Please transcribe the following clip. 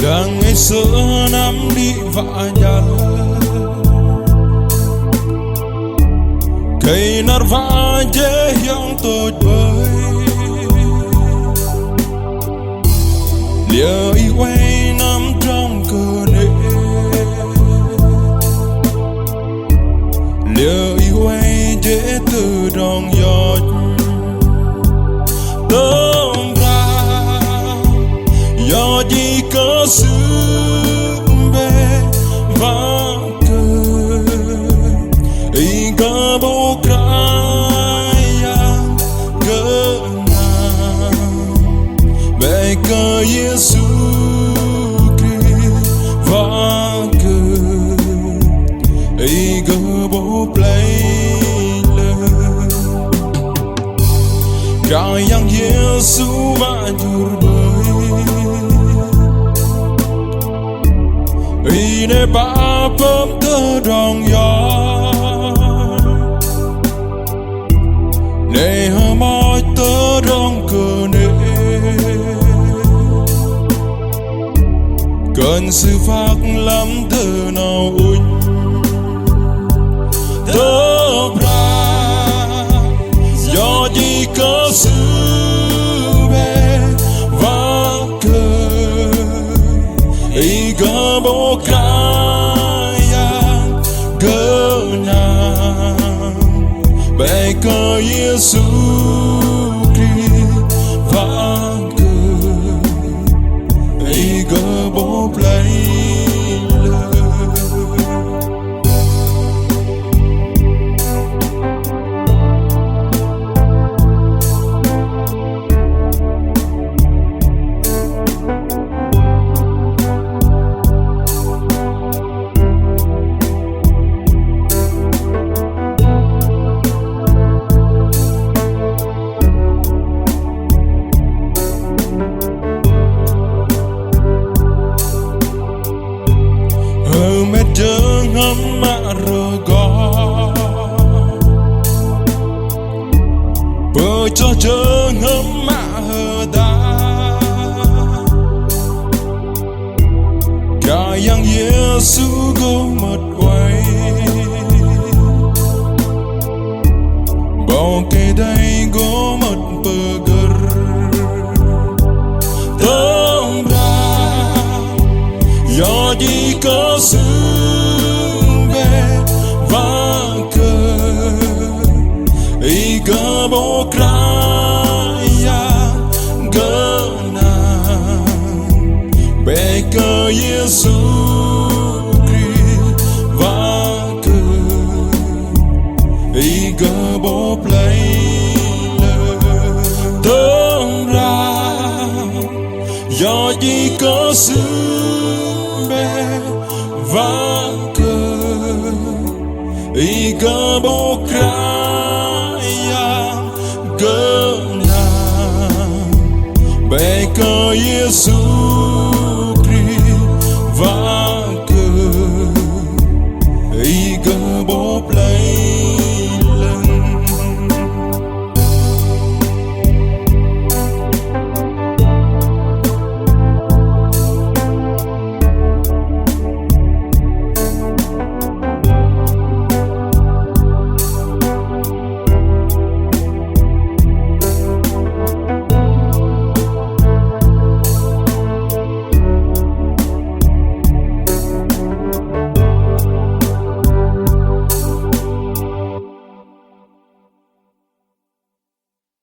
càng ngày xưa năm đi vạ nhạt cây nát vã dễ yang tôi bơi liệu y quay nằm trong cơ nệ liệu y quay dễ từ đồng giọt tâm ra do gì có sự bề và cười y có bố kraya cơ nàng về cơ Giêsu Christ và cười y có bố play Kau yang Yesus banjur Ine bapam terong ya Ne hamai terong kene Cần sự phát lắm thơ nào ui Tớ ra Do gì có sự bề và cơ ý có bố kraya cơ nàng bề cơ Giêsu Christ và cơ ý có bố play ngâm mạ rơ gó bơ cho chớ ngâm mạ hơ đá cả yang Giêsu gô mật quay bao kê đây gô mật bơ gơ tâm ra do gì có sự và cơ ý cơ bố kraya cơ nàng bề cơ Giêsu Christ và cơ ý cơ bố play tâm ra do gì có sự bề và ý cơ bố kraya cơ nàng bề cơ Giêsu